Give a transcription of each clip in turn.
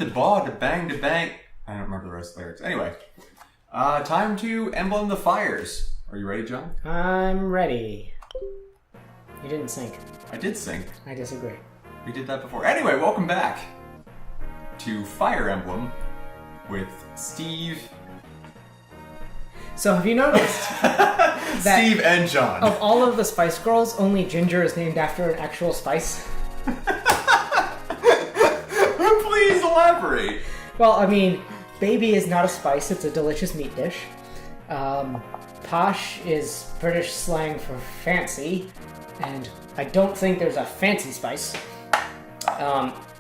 de ba, de bang, de bang. I don't remember the rest of the lyrics. Anyway, time to Emblem the Fires. Are you ready, John? I'm ready. You didn't sync. I did sync. I disagree. We did that before. Anyway, welcome back to Fire Emblem with Steve. So have you noticed that Steve and John. of all of the Spice Girls, only Ginger is named after an actual spice? Please elaborate. Well, I mean, baby is not a spice, it's a delicious meat dish. Posh is British slang for fancy, and I don't think there's a fancy spice.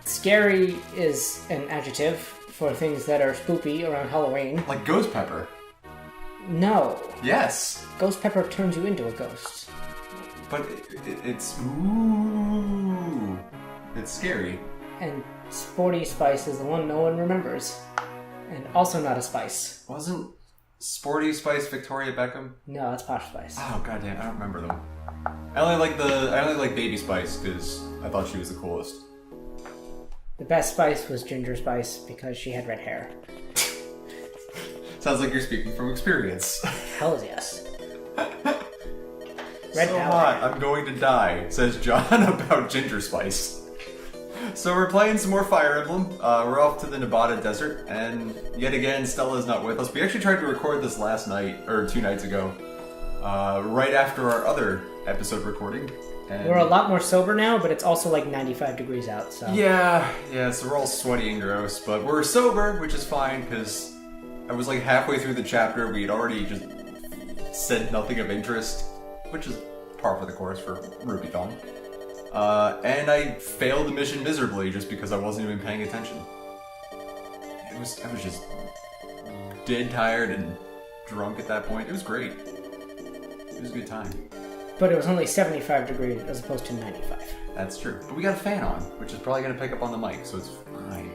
Scary is an adjective for things that are spoopy around Halloween. Like ghost pepper. No. Yes. Ghost pepper turns you into a ghost. But it's... Ooh. It's scary. And sporty spice is the one no one remembers. And also not a spice. Wasn't Sporty Spice Victoria Beckham? No, that's Posh Spice. Oh, goddamn, I don't remember them. I only like Baby Spice because I thought she was the coolest. The best spice was Ginger Spice because she had red hair. Sounds like you're speaking from experience. Hells yes. Red so power. hot, I'm going to die, says John about Ginger Spice. So we're playing some more Fire Emblem. We're off to the Nevada desert, and yet again, Stella's not with us. We actually tried to record this last night, or 2 nights ago, right after our other episode recording. And We're a lot more sober now, but it's also like 95 degrees out, so... Yeah, so we're all sweaty and gross, but we're sober, which is fine, because I was like halfway through the chapter, we had already just said nothing of interest, which is par for the course for Rupeethon. And I failed the mission miserably just because I wasn't even paying attention. I was just dead tired and drunk at that point. It was great. It was a good time. But it was only 75 degrees as opposed to 95. That's true. But we got a fan on, which is probably going to pick up on the mic, so it's fine.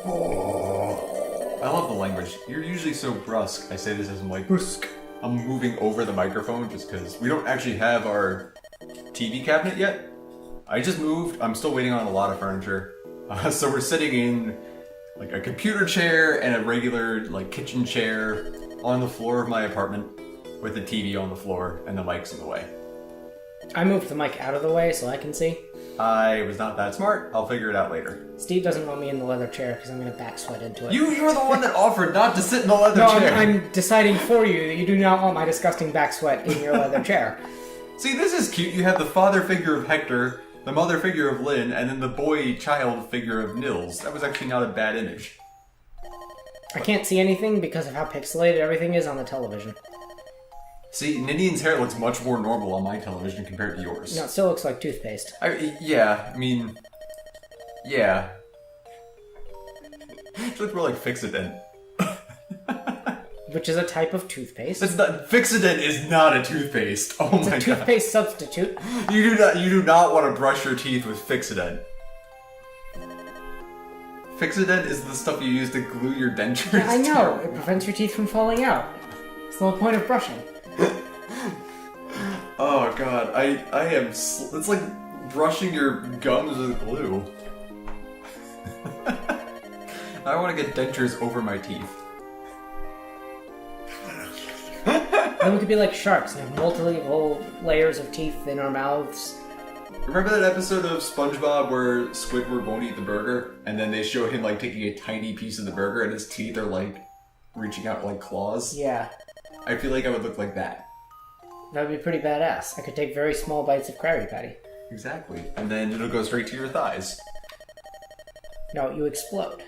Oh. I love the language. You're usually so brusque. I say this as I'm like, brusque. I'm moving over the microphone just because we don't actually have our TV cabinet yet. I just moved. I'm still waiting on a lot of furniture. So we're sitting in like a computer chair and a regular like kitchen chair on the floor of my apartment with the TV on the floor and the mic's in the way. I moved the mic out of the way so I can see. I was not that smart. I'll figure it out later. Steve doesn't want me in the leather chair because I'm going to back sweat into it. You were the one that offered not to sit in the leather chair. No, I'm deciding for you that you do not want my disgusting back sweat in your leather chair. See, this is cute. You have the father figure of Hector, the mother figure of Lynn, and then the boy-child figure of Nils. That was actually not a bad image. I can't see anything because of how pixelated everything is on the television. See, Ninian's hair looks much more normal on my television compared to yours. No, it still looks like toothpaste. Yeah. It looks more like Fixodent. Which is a type of toothpaste. Fixodent is not a toothpaste. Oh my god. It's a toothpaste substitute. You do not want to brush your teeth with Fixodent. Fixodent is the stuff you use to glue your dentures. Yeah, I know. It prevents your teeth from falling out. It's the whole point of brushing. Oh god, I am... It's like brushing your gums with glue. I want to get dentures over my teeth. Then we could be like sharks and have multiple layers of teeth in our mouths. Remember that episode of SpongeBob where Squidward won't eat the burger? And then they show him like taking a tiny piece of the burger and his teeth are like reaching out like claws? Yeah. I feel like I would look like that. That would be pretty badass. I could take very small bites of Krabby Patty. Exactly. And then it'll go straight to your thighs. No, you explode.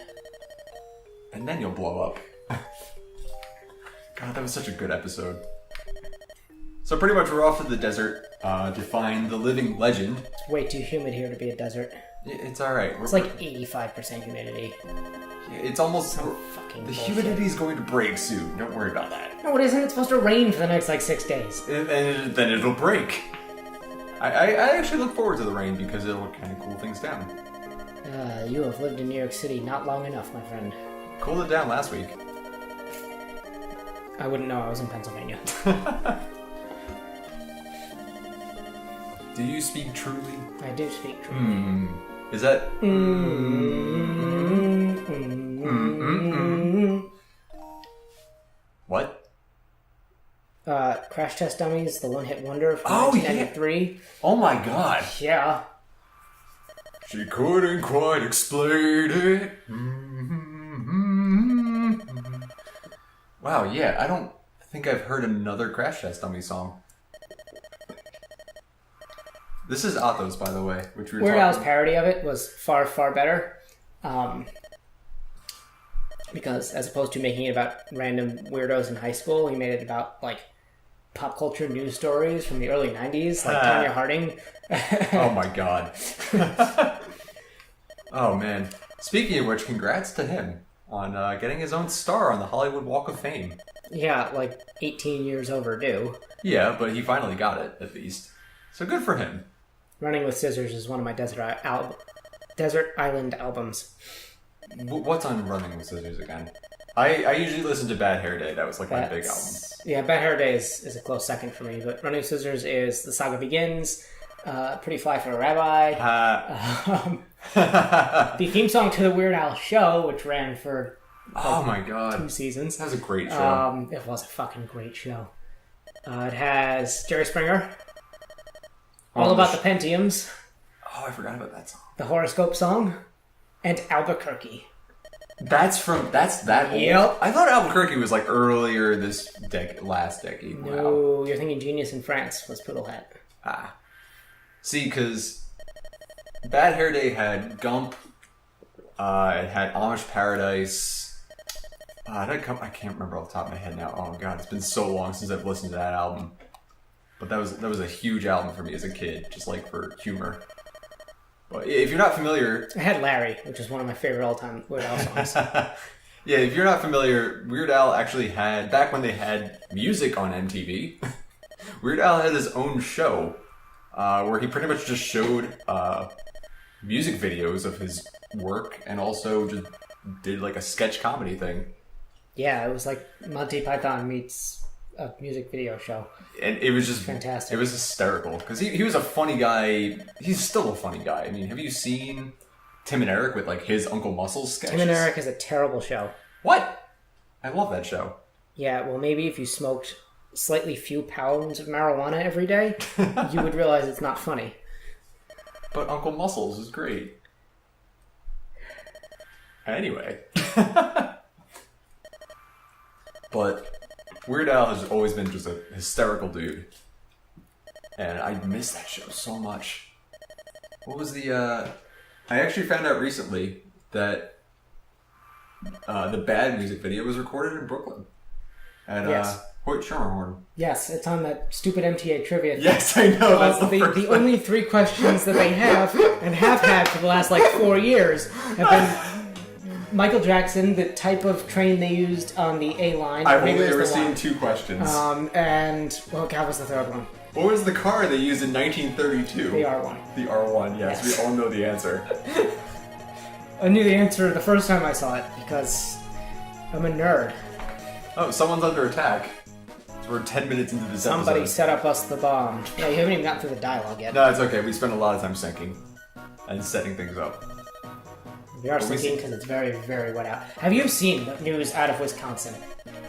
And then you'll blow up. God, that was such a good episode. So pretty much we're off to the desert to find the living legend. It's way too humid here to be a desert. It's alright. It's like 85% humidity. It's almost... Some fucking The bullshit. humidity is going to break soon. Don't worry about that. No, it isn't. It's supposed to rain for the next, 6 days. And then it'll break. I actually look forward to the rain because it'll kind of cool things down. You have lived in New York City not long enough, my friend. Cooled it down last week. I wouldn't know. I was in Pennsylvania. Do you speak truly? I do speak truly. Is that... What? Crash Test Dummies, the one-hit wonder from Oh, 1993. Yeah. Oh my god. Yeah. She couldn't quite explain it. Wow, yeah, I don't think I've heard another Crash Test Dummy song. This is Athos, by the way, which we were Weird talking Al's parody of it was far, far better. Because as opposed to making it about random weirdos in high school, he made it about, like, pop culture news stories from the early 90s, like Tonya Harding. Oh my god. Oh man. Speaking of which, congrats to him on getting his own star on the Hollywood Walk of Fame. Yeah, like 18 years overdue. Yeah, but he finally got it, at least. So good for him. Running with Scissors is one of my Desert Island albums. What's on Running with Scissors again? I usually listen to Bad Hair Day. That was like my big album. Yeah, Bad Hair Day is a close second for me, but Running with Scissors is The Saga Begins, Pretty Fly for a Rabbi. The theme song to the Weird Al Show, which ran for oh my god, 2 seasons. That was a great show. It was a fucking great show. It has Jerry Springer, All About the Pentiums. Oh, I forgot about that song. The Horoscope Song, and Albuquerque. That's that old? Yep. I thought Albuquerque was like earlier this last decade. No, Wow. you're thinking Genius in France was Poodle Hat. Ah. See, because Bad Hair Day had Gump, it had Amish Paradise. I can't remember off the top of my head now. Oh god, it's been so long since I've listened to that album. But that was a huge album for me as a kid, just like for humor. But if you're not familiar... I had Larry, which is one of my favorite all-time Weird Al songs. Yeah, if you're not familiar, Weird Al actually had... Back when they had music on MTV, Weird Al had his own show where he pretty much just showed music videos of his work and also just did like a sketch comedy thing. Yeah, it was like Monty Python meets a music video show. And it was just... Fantastic. It was hysterical. Because he was a funny guy. He's still a funny guy. I mean, have you seen Tim and Eric with like his Uncle Muscles sketches? Tim and Eric is a terrible show. What? I love that show. Yeah, well maybe if you smoked slightly few pounds of marijuana every day, you would realize it's not funny. But Uncle Muscles is great. Anyway. But Weird Al has always been just a hysterical dude. And I miss that show so much. What was the, I actually found out recently that the Bad music video was recorded in Brooklyn. At Yes. Hoyt Schermerhorn. Yes, it's on that stupid MTA trivia. Yes, I know. That's The only 3 questions that they have and have had for the last like 4 years have been Michael Jackson, the type of train they used on the A line. I've only ever seen 2 questions. And what was the third one? What was the car they used in 1932? The R1. The R1, yes. We all know the answer. I knew the answer the first time I saw it because I'm a nerd. Oh, someone's under attack. So we're 10 minutes into this Somebody episode. set up us the bomb. Yeah, you haven't even gotten through the dialogue yet. No, it's okay. We spend a lot of time syncing and setting things up. We are sinking because it's very, very wet out. Have you seen the news out of Wisconsin?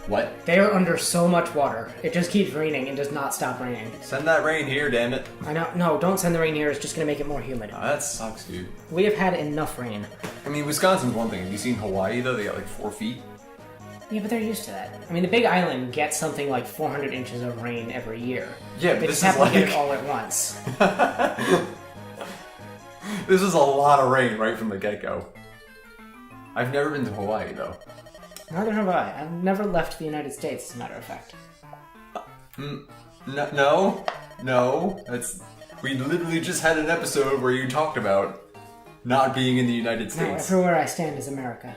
What? They are under so much water. It just keeps raining and does not stop raining. Send that rain here, damn it. I know. No, don't send the rain here. It's just going to make it more humid. Oh, that sucks, dude. We have had enough rain. I mean, Wisconsin's one thing. Have you seen Hawaii, though? They got like 4 feet. Yeah, but they're used to that. I mean, the Big Island gets something like 400 inches of rain every year. Yeah, but They this just is have to get like... it all at once. This is a lot of rain right from the get-go. I've never been to Hawaii, though. Neither have I. I've never left the United States, as a matter of fact. No. We literally just had an episode where you talked about not being in the United No, States. everywhere I stand is America.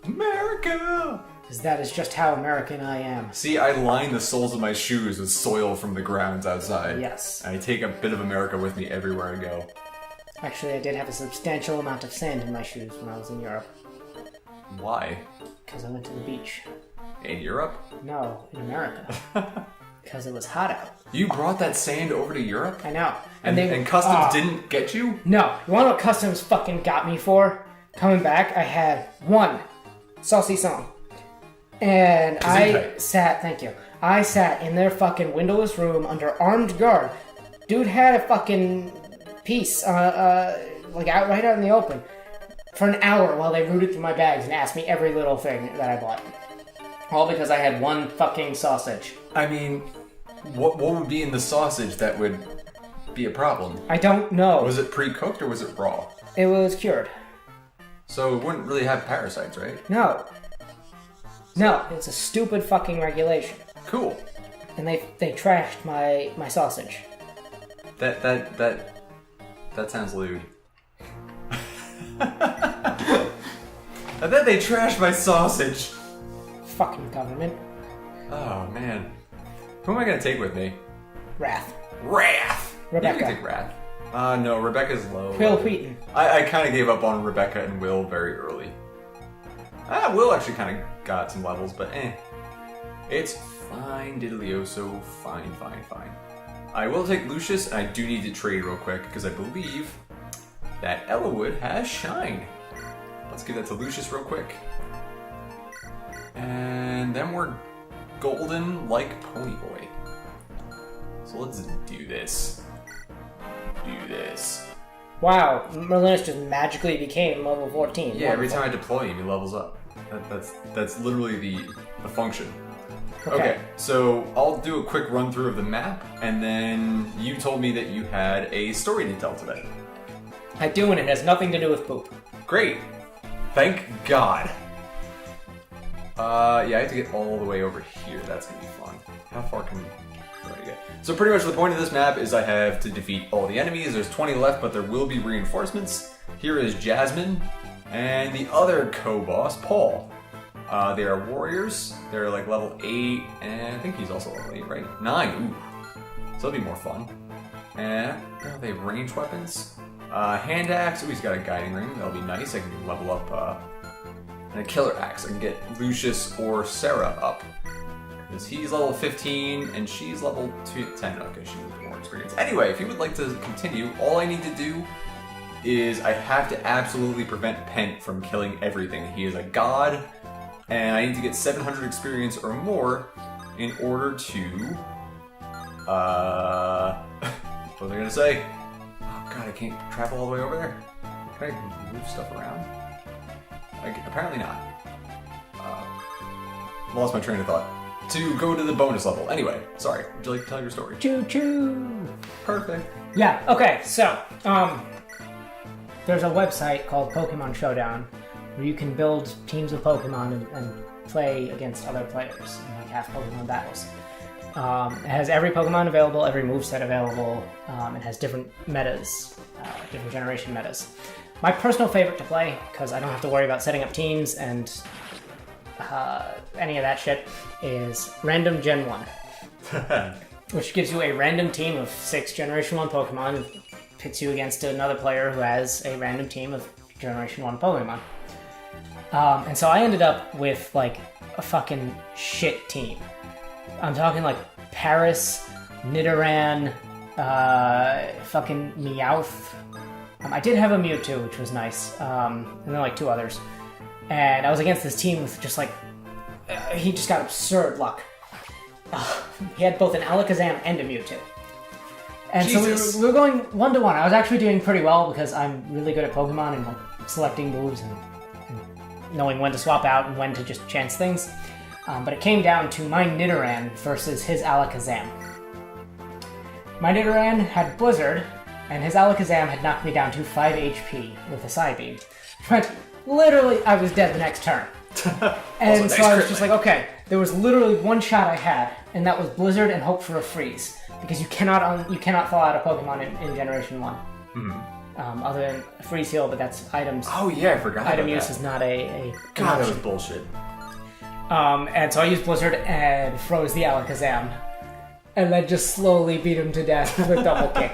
America! Because that is just how American I am. See, I line the soles of my shoes with soil from the grounds outside. Yes. I take a bit of America with me everywhere I go. Actually, I did have a substantial amount of sand in my shoes when I was in Europe. Why? Because I went to the beach. In Europe? No, in America. because it was hot out. You brought that sand over to Europe? I know. And Customs didn't get you? No. You wanna know what Customs fucking got me for? Coming back, I had one saucisson. And thank you. I sat in their fucking windowless room under armed guard. Dude had a fucking piece, like right out in the open, for an hour while they rooted through my bags and asked me every little thing that I bought. All because I had one fucking sausage. I mean, what would be in the sausage that would be a problem? I don't know. Was it pre-cooked or was it raw? It was cured. So it wouldn't really have parasites, right? No. No, it's a stupid fucking regulation. Cool. And they trashed my sausage. That sounds lewd. I bet they trashed my sausage. Fucking government. Oh man. Who am I gonna take with me? Wrath. Rebecca. You can take Wrath. No, Rebecca's low. Will Wheaton. I kind of gave up on Rebecca and Will very early. Will actually kind of got some levels, but It's fine, diddly-o-so, fine. I will take Lucius, and I do need to trade real quick, because I believe that Ellawood has Shine. Let's give that to Lucius real quick. And then we're golden like Ponyboy. So let's do this. Wow, Merlinus just magically became level 14. Yeah, every time I deploy him, he levels up. That's literally the function. Okay, so I'll do a quick run through of the map, and then you told me that you had a story to tell today. I do, and it has nothing to do with poop. Great. Thank God. Yeah, I have to get all the way over here. That's gonna be fun. How far can I get? So pretty much the point of this map is I have to defeat all the enemies. There's 20 left, but there will be reinforcements. Here is Jasmine and the other co-boss, Paul. They are warriors. They're like level 8, and I think he's also level 8, right? 9. Ooh. So that'll be more fun. And they have ranged weapons. Hand axe. Ooh, he's got a guiding ring. That'll be nice. I can level up. And a killer axe. I can get Lucius or Sarah up. Because he's level 15 and she's level 10. Okay, she's a bit more experienced. Anyway, if you would like to continue, all I need to do is I have to absolutely prevent Pent from killing everything. He is a god, and I need to get 700 experience or more in order to... what was I gonna say? Oh god, I can't travel all the way over there. Can I move stuff around? Apparently not. Lost my train of thought. To go to the bonus level. Anyway, sorry. Would you like to tell your story? Choo-choo! Perfect. Yeah, okay, so, there's a website called Pokemon Showdown where you can build teams of Pokemon and play against other players in like half Pokemon battles. It has every Pokemon available, every moveset available. It has different metas, different generation metas. My personal favorite to play, because I don't have to worry about setting up teams and any of that shit, is Random Gen 1. Which gives you a random team of 6 Generation 1 Pokemon and pits you against another player who has a random team of Generation 1 Pokemon. And so I ended up with like a fucking shit team. I'm talking like Paris, Nidoran, fucking Meowth. I did have a Mewtwo, which was nice, and then like 2 others. And I was against this team with just like, he just got absurd luck. He had both an Alakazam and a Mewtwo. And Jesus. So we were going 1-1. I was actually doing pretty well because I'm really good at Pokemon and like selecting moves and knowing when to swap out and when to just chance things. But it came down to my Nidoran versus his Alakazam. My Nidoran had Blizzard, and his Alakazam had knocked me down to 5 HP with a Psybeam. But literally, I was dead the next turn. And so I was just like, okay, there was literally one shot I had, and that was Blizzard and hope for a freeze. Because you cannot thaw out a Pokemon in Generation 1. Mm-hmm. Other than a freeze heal, but that's items. Oh yeah, I forgot Item about use that. is not a God, that was bullshit. And so I used Blizzard and froze the Alakazam. And then just slowly beat him to death with Double Kick.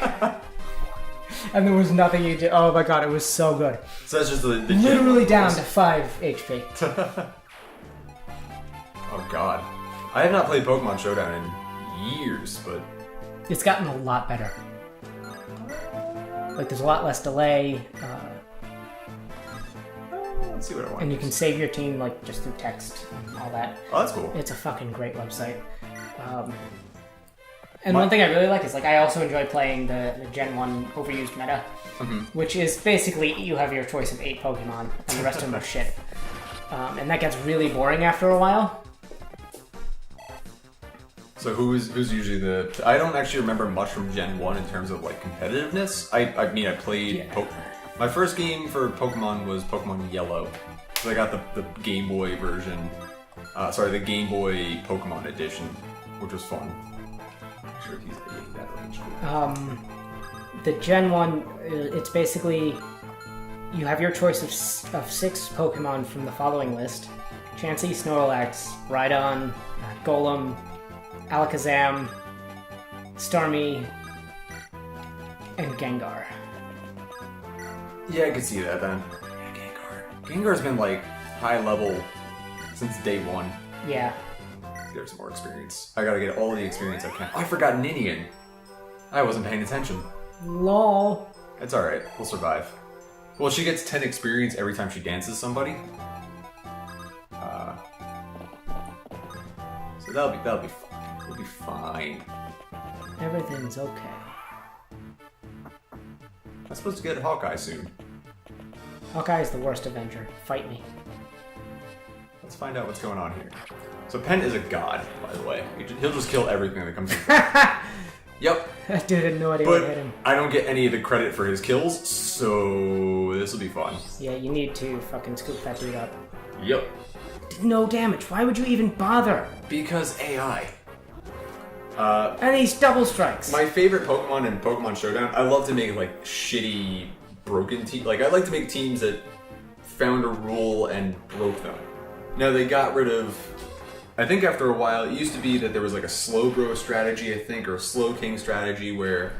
And there was nothing you did. Oh my god, it was so good. So that's just the literally down to 5 HP. Oh god. I have not played Pokemon Showdown in years, but It's gotten a lot better. Like, there's a lot less delay, let's see what I want. and you can save your team, like, just through text and all that. Oh, that's cool. It's a fucking great website. And one thing I really like is, like, I also enjoy playing the Gen 1 overused meta, which is basically you have your choice of 8 Pokemon, and the rest of them are shit. And that gets really boring after a while. So who's usually the... I don't actually remember much from Gen 1 in terms of, like, competitiveness. I mean, I played... Yeah. My first game for Pokemon was Pokemon Yellow. So I got the Game Boy version. The Game Boy Pokemon edition, which was fun. I'm sure he's getting that range. The Gen 1, it's basically... You have your choice of 6 Pokemon from the following list. Chansey, Snorlax, Rhydon, Golem, Alakazam, Starmie, and Gengar. Yeah, I could see that then. Yeah, Gengar. Gengar's been, like, high level since day 1. Yeah. Get some more experience. I gotta get all the experience I can. Oh, I forgot Ninian. I wasn't paying attention. LOL. It's alright. We'll survive. Well, she gets 10 experience every time she dances somebody. So that'll be fun. We'll be fine. Everything's okay. I'm supposed to get Hawkeye soon. Hawkeye's the worst Avenger. Fight me. Let's find out what's going on here. So Penn is a god, by the way. He'll just kill everything that comes in. Yep. That dude had no idea what hit him. I don't get any of the credit for his kills, so this will be fun. Yeah, you need to fucking scoop that dude up. Yep. Did no damage. Why would you even bother? Because AI. And he's double strikes. My favorite Pokemon in Pokemon Showdown, I love to make, like, shitty, broken teams. Like, I like to make teams that found a rule and broke them. Now, they got rid of... I think after a while, it used to be that there was, like, a slow grow strategy, I think, or a slow king strategy where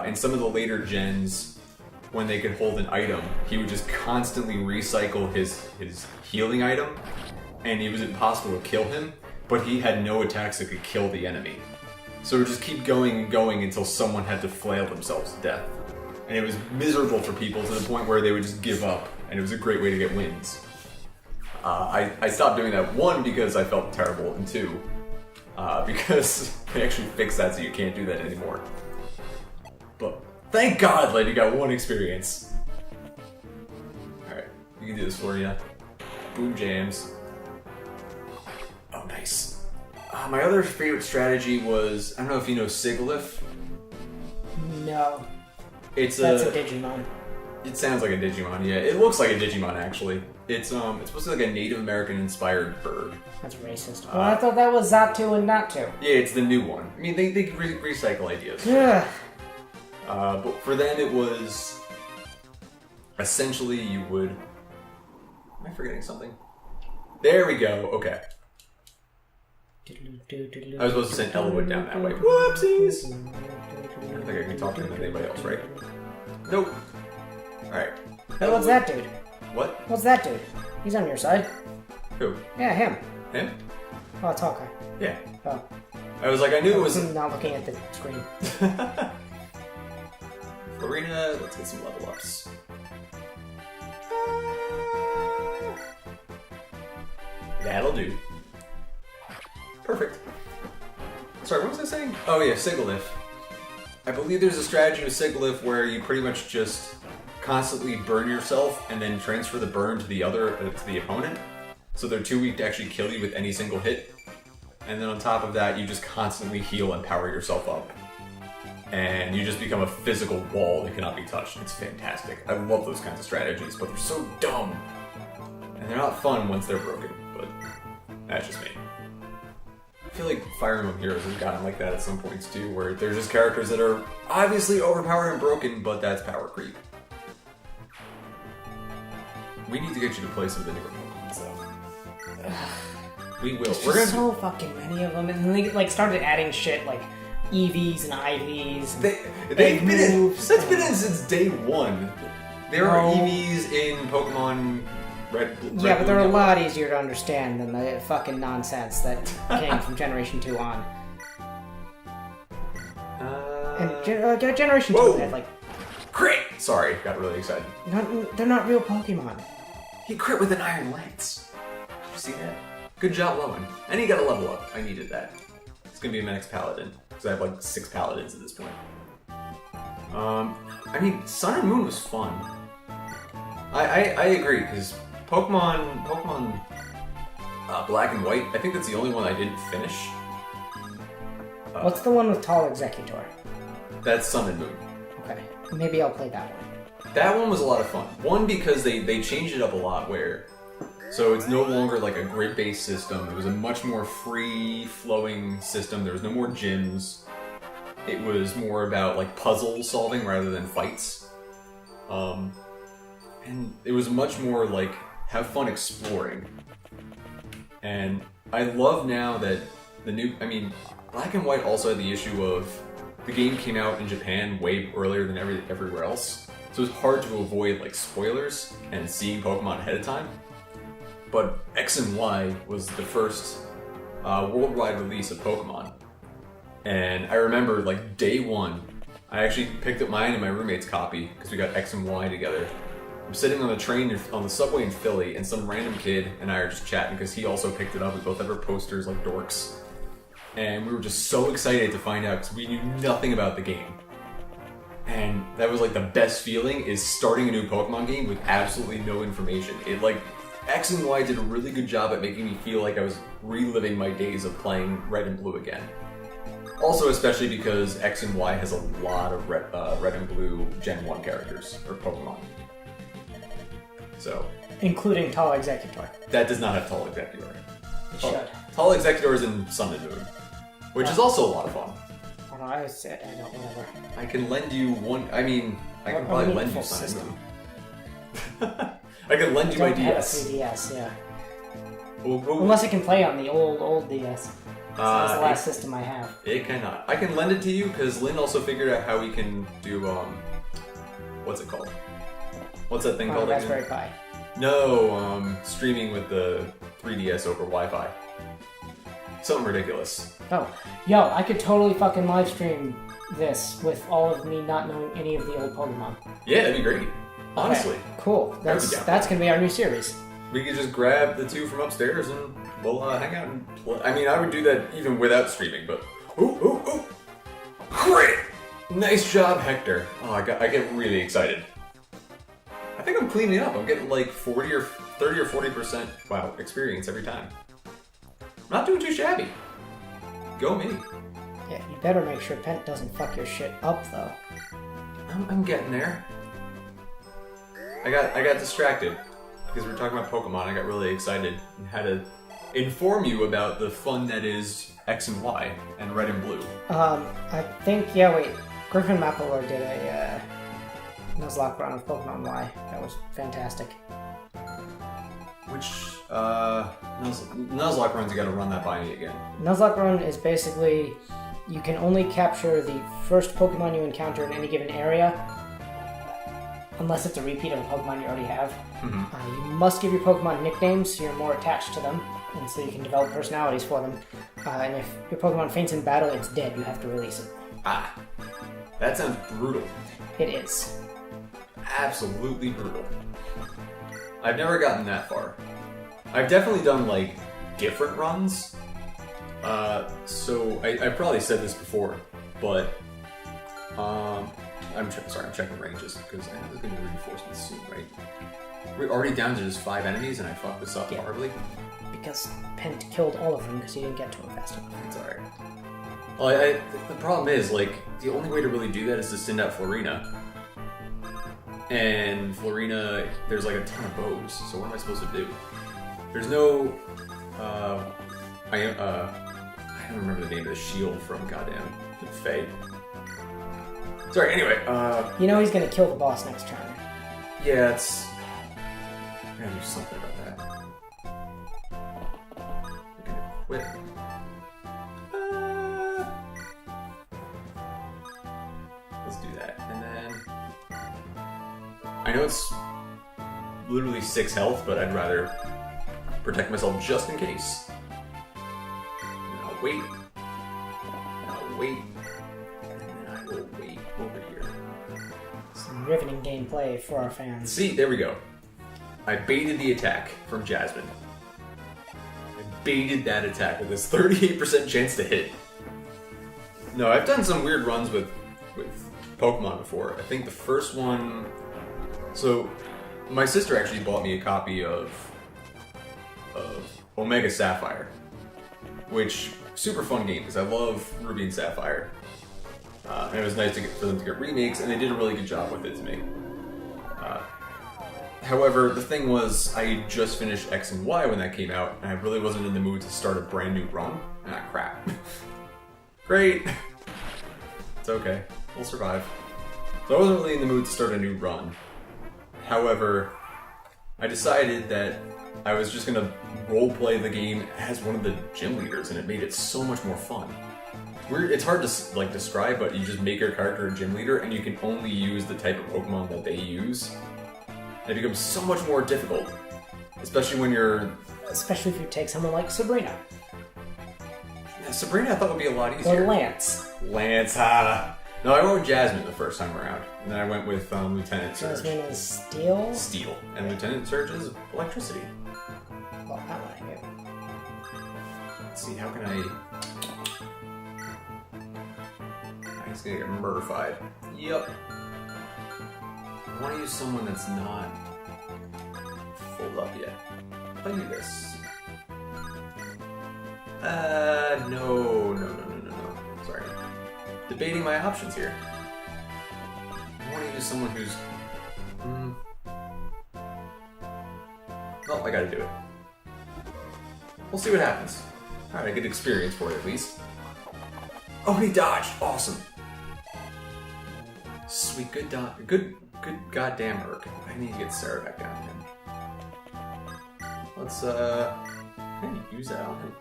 in some of the later gens, when they could hold an item, he would just constantly recycle his healing item, and it was impossible to kill him. But he had no attacks that could kill the enemy. So it would just keep going and going until someone had to flail themselves to death. And it was miserable for people to the point where they would just give up, and it was a great way to get wins. I stopped doing that, 1, because I felt terrible, and 2, because they actually fixed that so you can't do that anymore. But thank God, like, you got 1 experience. Alright, you can do this for you. Boom jams. Oh, nice. My other favorite strategy was, I don't know if you know Sigilyph. No. That's a Digimon. It sounds like a Digimon, yeah. It looks like a Digimon, actually. It's supposed to be like a Native American-inspired bird. That's racist. Well, I thought that was Zatu and Natu. Yeah, it's the new one. I mean, they recycle ideas. Ugh. But for them, it was... Essentially, you would... Am I forgetting something? There we go, okay. I was supposed to send Elowood down that way. Whoopsies! I don't think I can talk to him with anybody else, right? Nope. Alright. Hey, what's that dude? What? What's that dude? He's on your side. Who? Yeah, him. Him? Oh, it's Hawkeye. Yeah. Oh. I was like, I knew it was... I'm not looking at the screen. Florina, let's get some level ups. That'll do. Perfect. Sorry, what was I saying? Oh yeah, Sigilyph. I believe there's a strategy with Sigilyph where you pretty much just constantly burn yourself and then transfer the burn to the opponent. So they're too weak to actually kill you with any single hit. And then on top of that, you just constantly heal and power yourself up. And you just become a physical wall that cannot be touched. It's fantastic. I love those kinds of strategies, but they're so dumb. And they're not fun once they're broken, but that's just me. I feel like Fire Emblem Heroes has gotten like that at some points too, where there's just characters that are obviously overpowered and broken, but that's power creep. We need to get you to play some of the newer Pokemon stuff. We will. There's so fucking many of them, and they like started adding shit like EVs and IVs. They've been in. That's been in since day 1. There are EVs in Pokemon Red. Yeah, but they're a lot easier to understand than the fucking nonsense that came from Generation 2 on. And Generation 2 Whoa. had, like... Crit! Sorry, got really excited. They're not real Pokemon. He crit with an Iron Lance. Did you see that? Good job, Lowen. And he got a level up. I needed that. It's gonna be my next Paladin. Because I have like 6 Paladins at this point. I mean, Sun and Moon was fun. I agree, because Pokemon Black and White, I think that's the only one I didn't finish. What's the one with Tall Executor? That's Sun and Moon. Okay, maybe I'll play that one. That one was a lot of fun. One, because they changed it up a lot where... So it's no longer like a grid-based system. It was a much more free-flowing system. There was no more gyms. It was more about like puzzle solving rather than fights. And it was much more like have fun exploring. And I love now that Black and White also had the issue of the game came out in Japan way earlier than everywhere else. So it was hard to avoid like spoilers and seeing Pokemon ahead of time. But X and Y was the first worldwide release of Pokemon. And I remember like day one, I actually picked up mine and my roommate's copy because we got X and Y together. I'm sitting on the train on the subway in Philly and some random kid and I are just chatting because he also picked it up. We both have our posters like dorks. And we were just so excited to find out because we knew nothing about the game. And that was like the best feeling is starting a new Pokemon game with absolutely no information. It like, X and Y did a really good job at making me feel like I was reliving my days of playing Red and Blue again. Also, especially because X and Y has a lot of Red and Blue Gen 1 characters, or Pokemon. So... Including Tall Executor. That does not have Tall Executor. It should. Tall Executor is in Sun and Moon, which is also a lot of fun. I don't know, I don't, whatever. I can lend you one... I mean, I can probably lend you Sun and Moon. I can lend you my DS. 3DS, yeah. Ooh. Unless it can play on the old DS. That's the last system I have. It cannot. I can lend it to you because Lynn also figured out how we can do what's it called? What's that thing called? Raspberry Pi. No, streaming with the 3DS over Wi-Fi. Something ridiculous. Oh, yo, I could totally fucking live stream this with all of me not knowing any of the old Pokemon. Yeah, that'd be great. Honestly. Okay, cool. That's gonna be our new series. We could just grab the two from upstairs and we'll hang out and play. I mean, I would do that even without streaming, but... Ooh! Great! Nice job, Hector. Oh, I get really excited. I think I'm cleaning up. I'm getting like 30 or 40%, wow, experience every time. Not doing too shabby. Go me. Yeah, you better make sure Pent doesn't fuck your shit up, though. I'm getting there. I got distracted. Because we were talking about Pokemon, I got really excited and had to inform you about the fun that is X and Y and Red and Blue. I think, yeah, wait. Griffin McElroy did a Nuzlocke run of Pokemon Y. That was fantastic. Which, Nuzlocke runs, you gotta run that by me again. Nuzlocke run is basically, you can only capture the first Pokemon you encounter in any given area, unless it's a repeat of a Pokemon you already have. Mm-hmm. You must give your Pokemon nicknames so you're more attached to them, and so you can develop personalities for them. And if your Pokemon faints in battle, it's dead. You have to release it. Ah, that sounds brutal. It is. Absolutely brutal. I've never gotten that far. I've definitely done, like, different runs. So, I probably said this before, but, I'm checking ranges, because I know there's going to be reinforcements soon, right? We're already down to just 5 enemies, and I fucked this up horribly. Because Pent killed all of them because he didn't get to them fast enough. It's alright. Well, the problem is, like, the only way to really do that is to send out Florina. And Florina, there's like a ton of bows, so what am I supposed to do? There's no, I don't remember the name of the shield from goddamn Faye. Sorry, anyway, You know he's gonna kill the boss next turn. yeah, I gotta do something about that. I'm gonna quit. Let's do that, and then... I know it's literally 6 health, but I'd rather protect myself just in case. And I'll wait. And then I will over here? Some riveting gameplay for our fans. See, there we go. I baited the attack from Jasmine. I baited that attack with this 38% chance to hit. No, I've done some weird runs with Pokemon before. I think the first one... So, my sister actually bought me a copy of Omega Sapphire, which, super fun game, because I love Ruby and Sapphire. And it was nice for them to get remakes, and they did a really good job with it to me. However, the thing was, I had just finished X and Y when that came out, and I really wasn't in the mood to start a brand new run. Ah, crap. Great! It's okay. We'll survive. So I wasn't really in the mood to start a new run. However, I decided that I was just gonna roleplay the game as one of the gym leaders, and it made it so much more fun. It's hard to like describe, but you just make your character a gym leader, and you can only use the type of Pokemon that they use. It becomes so much more difficult, especially when you're... Especially if you take someone like Sabrina. Sabrina I thought would be a lot easier. Or Lance. Lance, No, I went with Jasmine the first time around, and then I went with Lieutenant Surge. Jasmine is Steel? Steel. And Lieutenant Surge is Electricity. Well, that one I knew. Let's see, how can I... He's gonna get murderfied. Yup. I want to use someone that's not full up yet. If I do this. No. Sorry. Debating my options here. I want to use someone who's... Oh, I gotta do it. We'll see what happens. Alright, I get experience for it at least. Oh, and he dodged! Awesome! Sweet, good goddamn work. I need to get Sarah back down here. Let's, can you use that on him?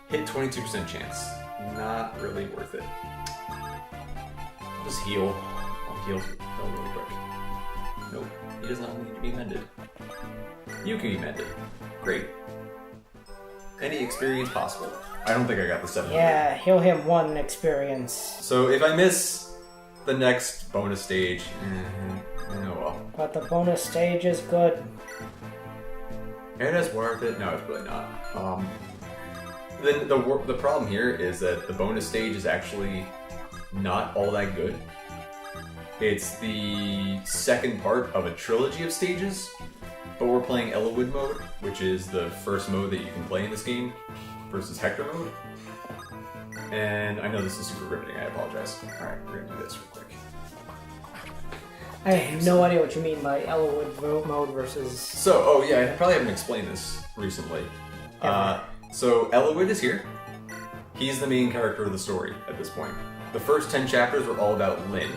Hit 22% chance. Not really worth it. I'll just heal. I'll heal really quick. Nope, he does not need to be mended. You can be mended. Great. Any experience possible. I don't think I got the 700. Yeah, heal him 1 experience. So if I miss the next bonus stage, oh well. But the bonus stage is good. It is worth it. No, it's really not. Then the problem here is that the bonus stage is actually not all that good. It's the second part of a trilogy of stages, but we're playing Elowood mode, which is the first mode that you can play in this game, versus Hector mode. And I know this is super riveting, I apologize. Alright, we're gonna do this real quick. I have no idea what you mean by Elowood mode versus... So, oh yeah, I probably haven't explained this recently. So Elowood is here. He's the main character of the story at this point. The first 10 chapters are all about Lynn.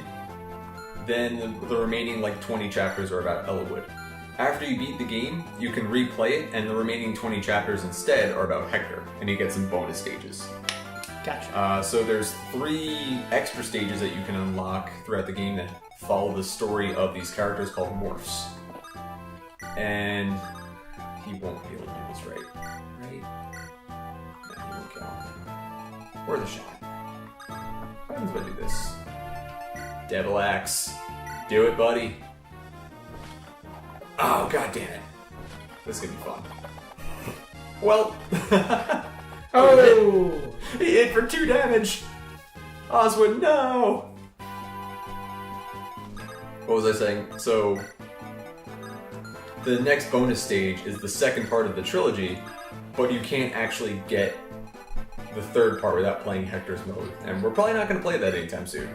Then the remaining 20 chapters are about Elowood. After you beat the game, you can replay it, and the remaining 20 chapters instead are about Hector, and you get some bonus stages. Gotcha. So there's 3 extra stages that you can unlock throughout the game that follow the story of these characters called Morphs. And he won't be able to do this right? No, he won't kill him. Or the shot. What happens if I do this? Devil Axe. Do it, buddy. Oh, god damn it. This is gonna be fun. Well. Oh! He hit for 2 damage! Oswald, no! What was I saying? So, the next bonus stage is the second part of the trilogy, but you can't actually get the third part without playing Hector's mode. And we're probably not going to play that anytime soon.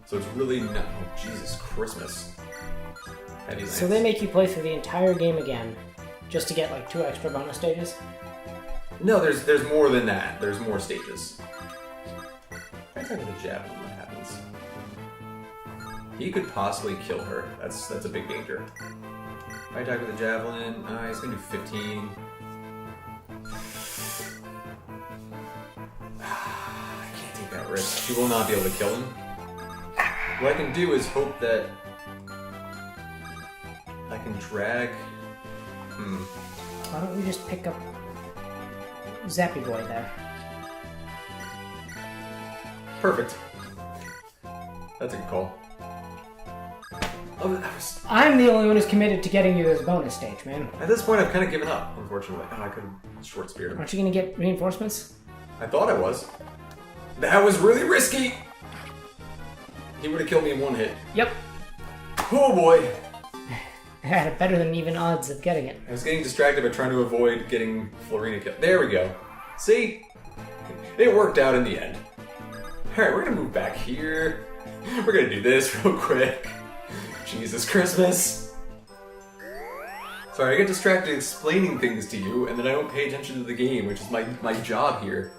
So it's really not... Oh, Jesus Christmas. So they make you play through the entire game again, just to get 2 extra bonus stages? No, there's more than that. There's more stages. I attack with a javelin, what happens? He could possibly kill her. That's a big danger. If I attack with a javelin, he's gonna do 15. I can't take that risk. She will not be able to kill him. What I can do is hope that I can drag... Why don't we just pick up Zappy Boy there? Perfect. That's a good call. Oh, that was... I'm the only one who's committed to getting you this bonus stage, man. At this point, I've kind of given up, unfortunately. Oh, I could have short speared him. Aren't you gonna get reinforcements? I thought I was. That was really risky! He would have killed me in one hit. Yep. Oh boy! I had a better than even odds of getting it. I was getting distracted by trying to avoid getting Florina killed. There we go. See? It worked out in the end. Alright, we're gonna move back here. We're gonna do this real quick. Jesus Christmas. Sorry, I get distracted explaining things to you, and then I don't pay attention to the game, which is my job here.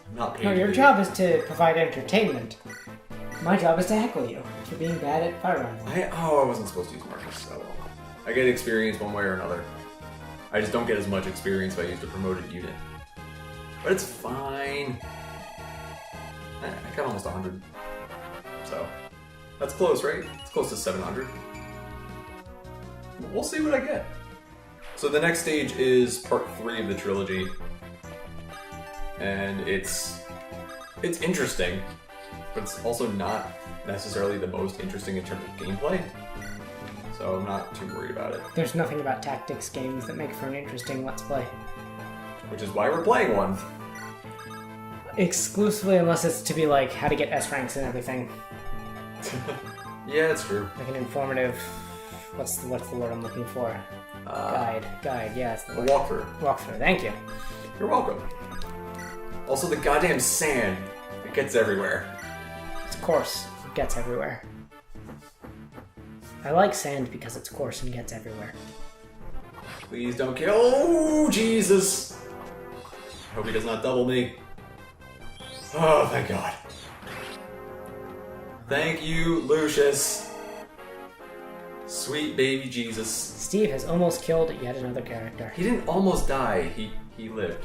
I'm not paying No, your attention. job is to provide entertainment. My job is to heckle you for being bad at Fire Emblem. I wasn't supposed to use Marcus. Oh well. I get experience one way or another. I just don't get as much experience if I use a promoted unit. But it's fine. I got almost 100. So, that's close, right? It's close to 700. We'll see what I get. So the next stage is part 3 of the trilogy. And it's interesting, but it's also not necessarily the most interesting in terms of gameplay. So I'm not too worried about it. There's nothing about tactics games that make for an interesting Let's Play. Which is why we're playing one. Exclusively unless it's to be like how to get S ranks and everything. Yeah, it's true. Like an informative... What's the word I'm looking for? Guide, yeah, it's the A word. Walkthrough, thank you. You're welcome. Also, the goddamn sand. It gets everywhere. It's coarse. It gets everywhere. I like sand because it's coarse and gets everywhere. Please don't kill. Oh, Jesus. I hope he does not double me. Oh, thank God. Thank you, Lucius. Sweet baby Jesus. Steve has almost killed yet another character. He didn't almost die. He lived.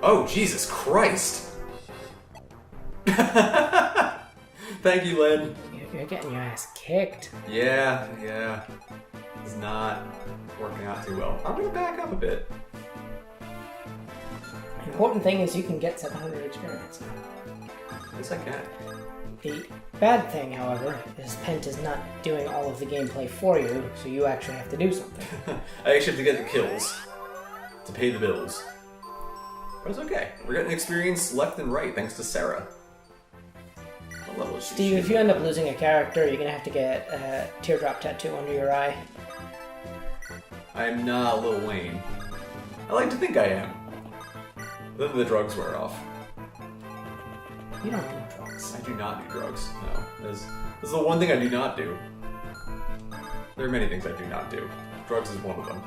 Oh, Jesus Christ. Thank you, Lynn. You're getting your ass kicked. Yeah. It's not working out too well. I'm gonna back up a bit. The important thing is you can get 700 experience. Yes, I can. The bad thing, however, is Pent is not doing all of the gameplay for you, so you actually have to do something. I actually have to get the kills to pay the bills. But it's okay. We're getting experience left and right thanks to Sarah. What level is she? Steve, if you end up losing a character, you're gonna have to get a teardrop tattoo under your eye. I am not Lil Wayne. I like to think I am. Then the drugs wear off. You don't do drugs. I do not do drugs. No. This is the one thing I do not do. There are many things I do not do. Drugs is one of them.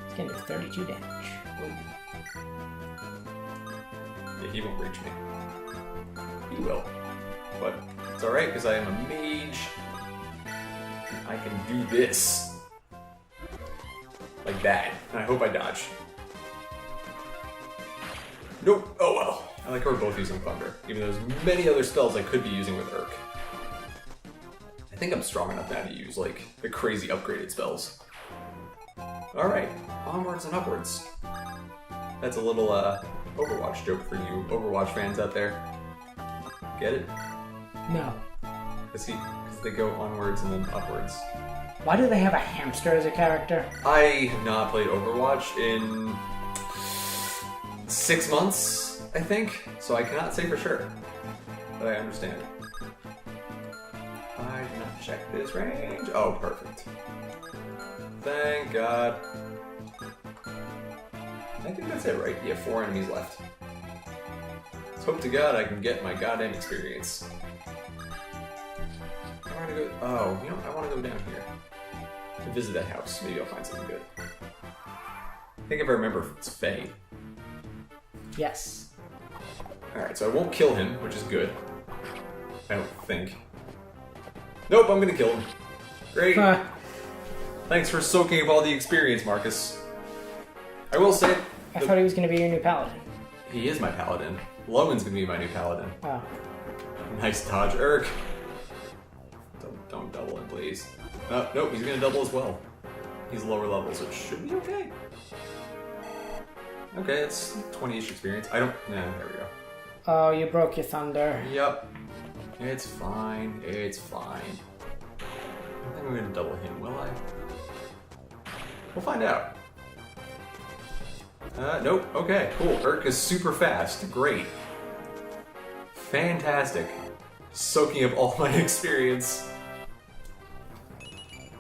It's gonna do 32 damage. Yeah, he won't reach me. He will. But it's alright, because I am a mage. I can do this. Like that. And I hope I dodge. Nope. Oh well. I like how we're both using Thunder, even though there's many other spells I could be using with Urk. I think I'm strong enough now to use, like, the crazy upgraded spells. Alright. Onwards and upwards. That's a little, Overwatch joke for you Overwatch fans out there. Get it? No. Because they go onwards and then upwards. Why do they have a hamster as a character? I have not played Overwatch in 6 months, I think, so I cannot say for sure. But I understand. I did not check this range. Oh, perfect. Thank God. I think that's it, right? Yeah, 4 enemies left. Let's hope to God I can get my goddamn experience. I want to go. Oh, you know, I want to go down here to visit that house. Maybe I'll find something good. I think if I remember, it's Faye. Yes. Alright, so I won't kill him, which is good. I don't think. Nope, I'm gonna kill him. Great. Thanks for soaking up all the experience, Marcus. I will say... I thought he was going to be your new paladin. He is my paladin. Logan's gonna be my new paladin. Oh. Nice dodge, Urk. Don't double him, please. Nope, he's gonna double as well. He's lower level, so it should be okay. Okay, it's 20-ish experience. I don't... Nah, there we go. Oh, you broke your thunder. Yep. It's fine. It's fine. I don't think I'm gonna double him, will I? We'll find out. Nope. Okay, cool. Urk is super fast. Great. Fantastic. Soaking up all my experience.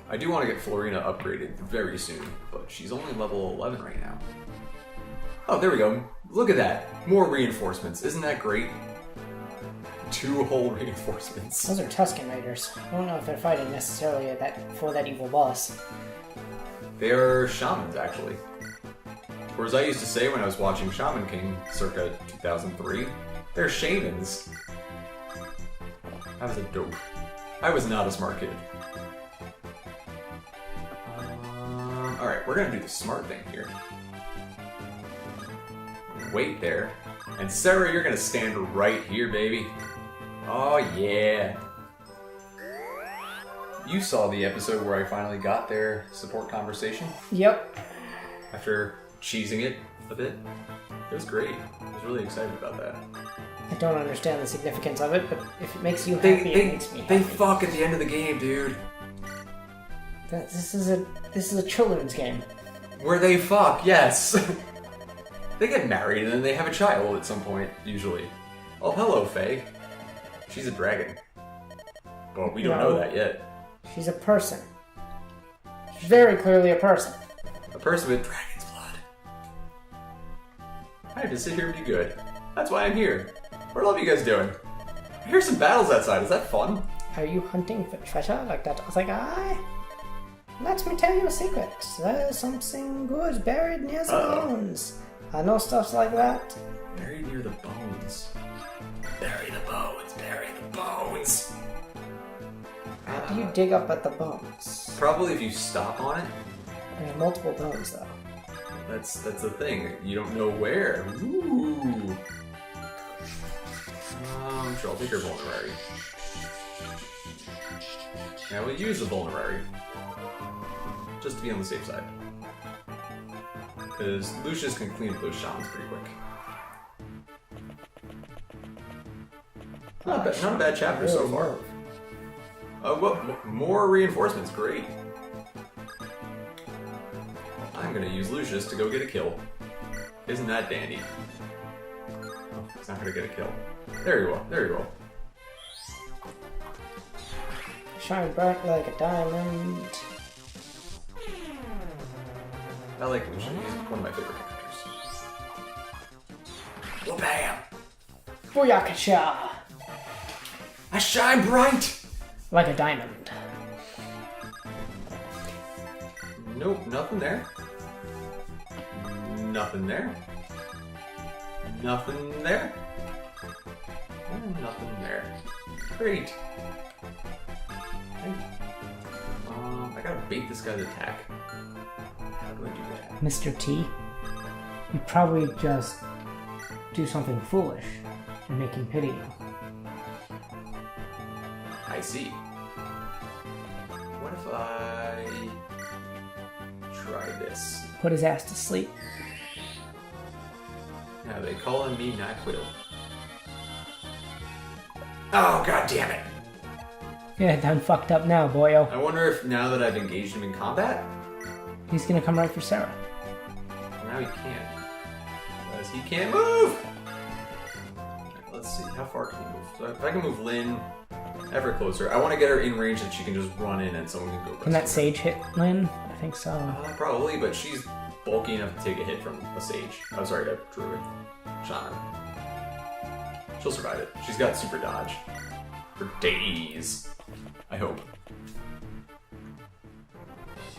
I do want to get Florina upgraded very soon, but she's only level 11 right now. Oh, there we go. Look at that. More reinforcements. Isn't that great? 2 whole reinforcements. Those are Tusken Raiders. I don't know if they're fighting necessarily for that evil boss. They are shamans, actually. Or as I used to say when I was watching Shaman King circa 2003, they're shamans. I was a dope. I was not a smart kid. Alright, we're gonna do the smart thing here. Wait there. And Sarah, you're gonna stand right here, baby. Oh yeah. You saw the episode where I finally got their support conversation? Yep. After cheesing it a bit. It was great. I was really excited about that. I don't understand the significance of it, but if it makes you happy, it makes me happy. They fuck at the end of the game, dude. This is a children's game. Where they fuck, yes. They get married and then they have a child at some point, usually. Oh, hello, Faye. She's a dragon. Well, we don't know that yet. She's a person. She's very clearly a person. A person with dragon's blood. I have to sit here and be good. That's why I'm here. What are you guys doing? I hear some battles outside. Is that fun? Are you hunting for treasure like that other guy? Let me tell you a secret. There's something good buried near the bones. I know stuff like that. Buried near the bones. Bury the bones. Bury the bones. How do you dig up at the bones? Probably if you stop on it. There are multiple bones, though. That's the thing. You don't know where. Ooh. Sure, I'll take her vulnerary. Now we'll use the vulnerary. Just to be on the safe side. Because Lucius can clean up those shamans pretty quick. Not a bad chapter so far. What? More reinforcements, great. I'm gonna use Lucius to go get a kill. Isn't that dandy? Oh, he's not gonna get a kill. There you go, there you go. Shine bright like a diamond. I like Lucius, he's one of my favorite characters. Well, bam! Booyakasha! I shine bright! Like a diamond. Nope, nothing there. Nothing there. Nothing there. And nothing there. Great. I gotta bait this guy's attack. How do I do that? Mr. T, you probably just do something foolish and make him pity you. I see. What if I try this? Put his ass to sleep. Now they calling me NyQuil. Oh, god damn it! Yeah, done fucked up now, boyo. I wonder if now that I've engaged him in combat, He's gonna come right for Sarah. now he can't. Because he can't move! Let's see, how far can he move? So if I can move Lynn ever closer, I want to get her in range that she can just run in and someone can go Can that rescue her. sage hit Lynn? I think so. Probably, but she's bulky enough to take a hit from a sage. I'm sorry, a druid. Shaman. She'll survive it. She's got super dodge. For days. I hope.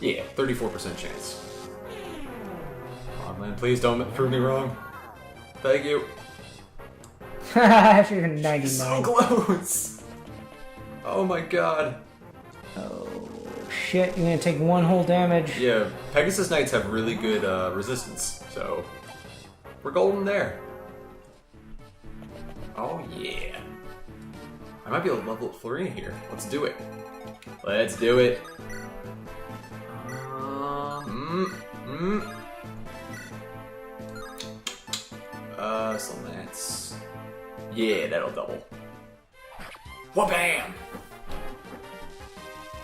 Yeah, 34% chance. Come on, man, please don't prove me wrong. Thank you. Actually, 99. So close! Oh my god. Oh shit! You're gonna take one whole damage. Yeah, Pegasus Knights have really good resistance, so we're golden there. Oh yeah. I might be able to level up Florina here. Let's do it. Let's do it. So that's Yeah, that'll double. Wha-bam!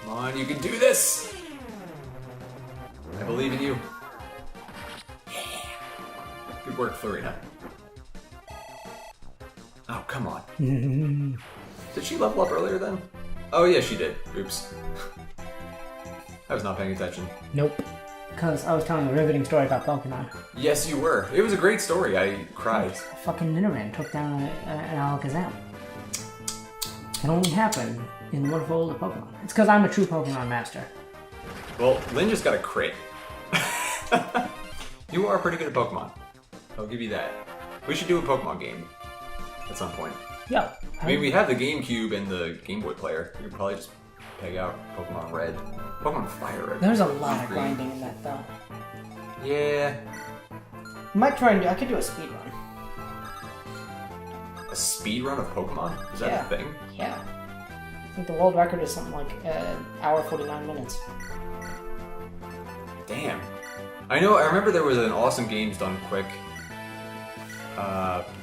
Come on, you can do this! I believe in you. Yeah. Good work, Florina. Oh, come on. Did she level up earlier then? Oh yeah, she did. Oops. I was not paying attention. Nope. Because I was telling a riveting story about Pokemon. Yes, you were. It was a great story. I cried. Fucking Nidoran took down an Alakazam. It only happened in the wonderful world of Pokemon. It's because I'm a true Pokemon master. Well, Lynn just got a crit. You are pretty good at Pokemon. I'll give you that. We should do a Pokemon game at some point. Yeah. I mean, we have the GameCube and the Game Boy player. We could probably just peg out Pokemon Red. Pokemon Fire Red. There's a lot of grinding in that, though. Yeah. I might try and I could do a speed run. A speed run of Pokemon? Is that a thing? Yeah. I think the world record is something like hour 49 minutes. Damn. I remember there was an Awesome Games Done Quick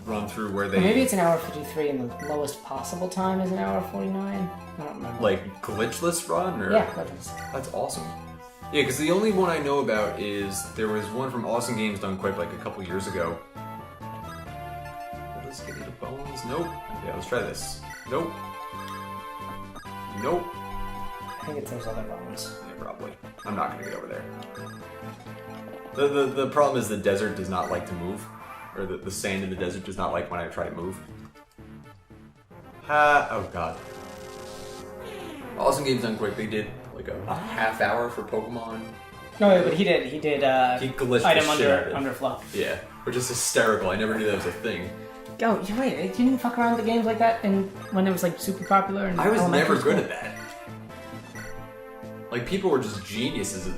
run through where they... Or maybe it's an hour 53 and the lowest possible time is an hour 49. I don't remember. Like, glitchless run? Or... Yeah, glitchless. That's awesome. Yeah, because the only one I know about is there was one from Awesome Games Done Quick like a couple years ago. Will this give me the bones? Nope. Yeah, let's try this. Nope. Nope. I think it's those other bones. Yeah, probably. I'm not going to get over there. The problem is the desert does not like to move. Or the sand in the desert does not like when I try to move. Oh god. Awesome Games Done Quick, they did like a half hour for Pokemon. No, but he did he glitched item the shit out of it. underflow. Yeah, which is hysterical. I never knew that was a thing. Yo, you're right. You didn't fuck around with the games like that and when it was like super popular. I was never good at that. Like, people were just geniuses at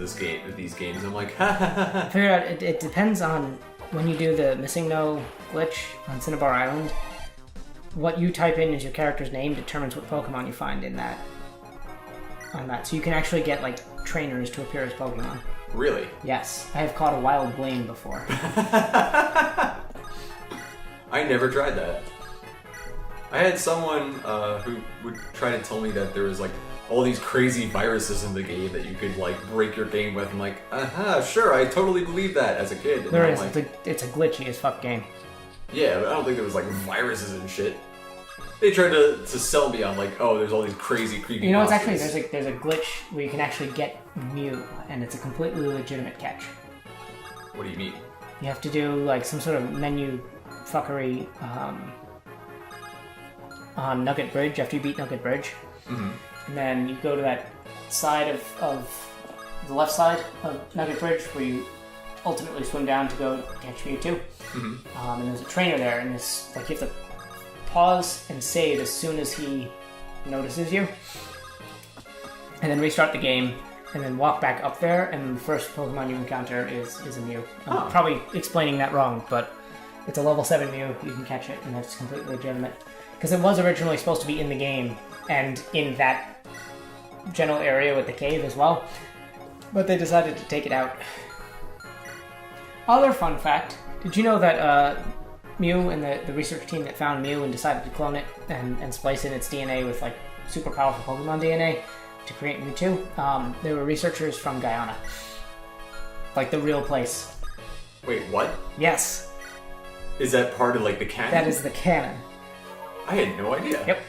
these games. I'm like, ha ha ha ha. I figured out it depends on when you do the Missing No glitch on Cinnabar Island. What you type in as your character's name determines what Pokemon you find in that. On that. So you can actually get, like, trainers to appear as Pokemon. Really? Yes. I have caught a wild blame before. I never tried that. I had someone who would try to tell me that there was, like, all these crazy viruses in the game that you could, like, break your game with. I'm like, sure, I totally believe that as a kid. And there is. like, it's a glitchy as fuck game. Yeah, but I don't think there was, like, viruses and shit. They tried to sell me on, like, oh, there's all these crazy, creepy You know, it's monsters. actually, there's a glitch where you can actually get Mew, and it's a completely legitimate catch. What do you mean? You have to do, like, some sort of menu fuckery on Nugget Bridge after you beat Nugget Bridge. Mm-hmm. And then you go to that side of the left side of Nugget Bridge where you ultimately swim down to go catch Mewtwo. Mm-hmm. And there's a trainer there, and it's like you have to pause and save as soon as he notices you. And then restart the game, and then walk back up there, and the first Pokemon you encounter is a Mew. I'm probably explaining that wrong, but it's a level 7 Mew, you can catch it, and that's completely legitimate. Because it was originally supposed to be in the game, and in that general area with the cave as well, but they decided to take it out. Other fun fact, did you know that Mew and the research team that found Mew and decided to clone it and splice in its DNA with like super powerful Pokemon DNA to create Mewtwo? They were researchers from Guyana. Like the real place. Wait, what? Yes. Is that part of like the canon? That is the canon. I had no idea. Yep.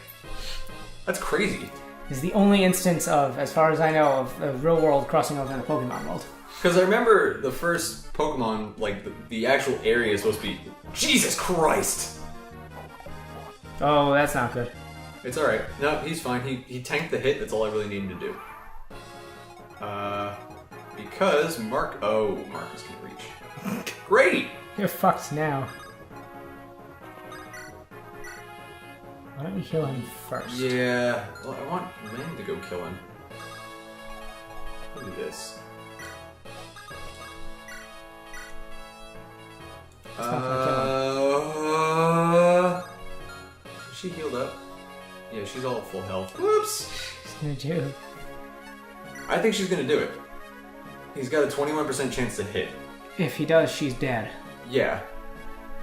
That's crazy. Is the only instance of, as far as I know, of the real world crossing over in the Pokemon world. Because I remember the first Pokemon, like the actual area is supposed to be... Jesus Christ! Oh, that's not good. It's alright. No, he's fine. He tanked the hit. That's all I really need him to do. Because Marcus can reach. Great! You're fucked now. Why don't we heal him first? Yeah. Well, I want Lynn to go kill him. Look at this. Is she healed up? Yeah, she's all at full health. Whoops! She's gonna do. I think she's gonna do it. He's got a 21% chance to hit. If he does, she's dead. Yeah.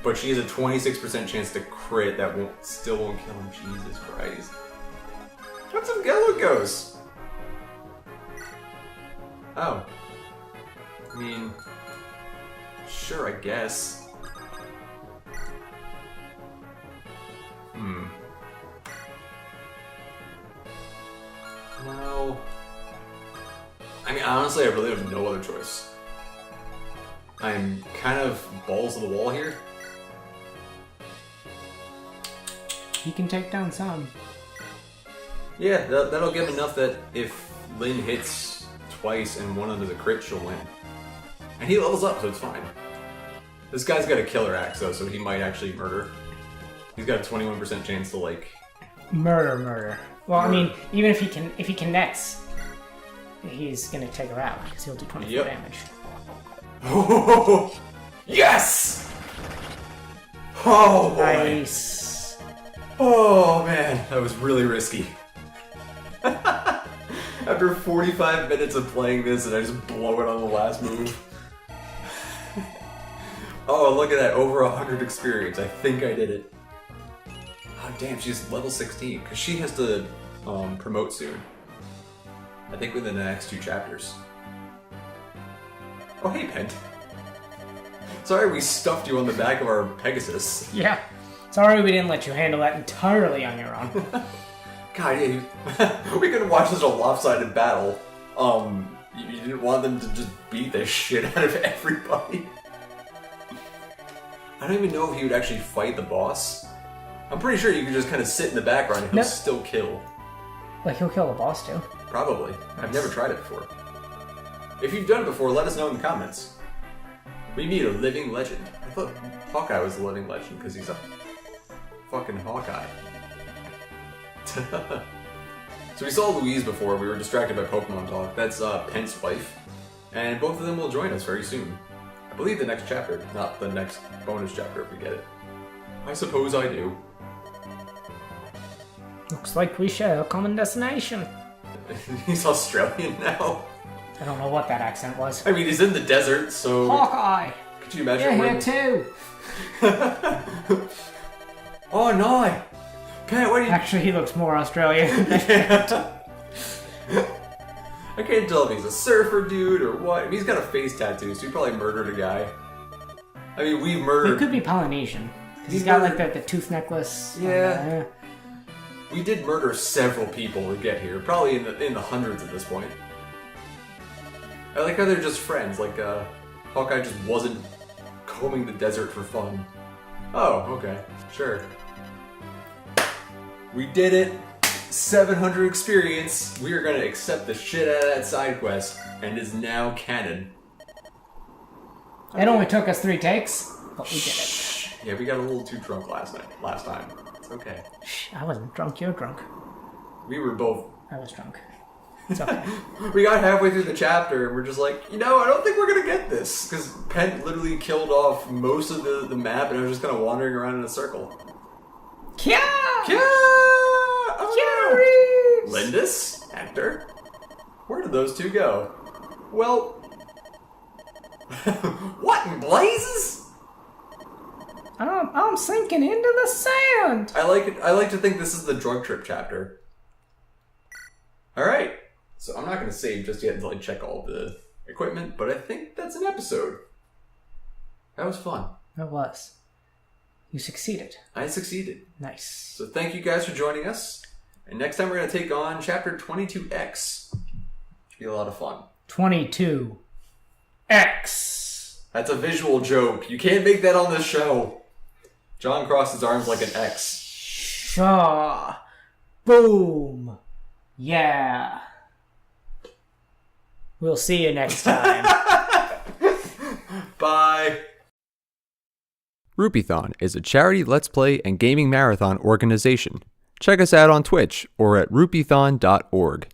but she has a 26% chance to crit that still won't kill him. Jesus Christ. What's some Yellow Ghost? Oh. I mean, sure, I guess. No. I mean, honestly, I really have no other choice. I'm kind of balls to the wall here. He can take down some. Yeah, that'll give him enough that if Lynn hits twice and one under the crit, she'll win. And he levels up, so it's fine. This guy's got a killer axe, though, so he might actually murder. He's got a 21% chance to, like... Murder. Well, I mean, even if he connects, he's gonna take her out, because he'll do 24 damage. Oh, yes! Oh, boy. Nice. Oh, man, that was really risky. After 45 minutes of playing this, and I just blow it on the last move. Oh, look at that, over 100 experience. I think I did it. Oh, damn, she's level 16, because she has to promote soon. I think within the next 2 chapters. Oh, hey, Pent. Sorry we stuffed you on the back of our Pegasus. Yeah. Sorry we didn't let you handle that entirely on your own. God, yeah, we could watch such a lopsided battle. You didn't want them to just beat the shit out of everybody. I don't even know if he would actually fight the boss. I'm pretty sure you could just kind of sit in the background and he'll still kill. Like, he'll kill the boss, too. Probably. I've never tried it before. If you've done it before, let us know in the comments. We meet a living legend. I thought Hawkeye was a living legend because he's a fucking Hawkeye. So we saw Louise before. We were distracted by Pokemon talk. That's Pent's wife. And both of them will join us very soon. I believe the next chapter, not the next bonus chapter if we get it. I suppose I do. Looks like we share a common destination. He's Australian now. I don't know what that accent was. I mean, he's in the desert, so... Hawkeye! Could you imagine You're here too! Oh, no! Pant, what are you... Actually, he looks more Australian. Yeah. I can't tell if he's a surfer dude or what. I mean, he's got a face tattoo, so he probably murdered a guy. I mean, we've murdered... He could be Polynesian. He's got, like, the tooth necklace. Yeah. We did murder several people to get here. Probably in the hundreds at this point. I like how they're just friends. Like, Hawkeye just wasn't combing the desert for fun. Oh, okay. Sure. We did it! 700 experience! We are gonna accept the shit out of that side quest, and it is now canon. It only took us 3 takes, but we did it. Yeah, we got a little too drunk last time. It's okay. Shh, I wasn't drunk, you're drunk. We were both... I was drunk. It's okay. We got halfway through the chapter and we're just like, you know, I don't think we're gonna get this. Because Pent literally killed off most of the map and I was just kind of wandering around in a circle. Kya! Kya! Oh, no. Lindis? Hector? Where did those two go? Well... What in blazes? I'm sinking into the sand! I like to think this is the drug trip chapter. Alright. So I'm not going to save just yet until I check all the equipment, but I think that's an episode. That was fun. It was. You succeeded. I succeeded. Nice. So thank you guys for joining us. And next time we're going to take on Chapter 22X. Should be a lot of fun. 22X. That's a visual joke. You can't make that on this show. John crossed his arms like an X. Shaw. Boom. Yeah. We'll see you next time. Bye. Rupeethon is a charity Let's Play and gaming marathon organization. Check us out on Twitch or at rupeethon.org.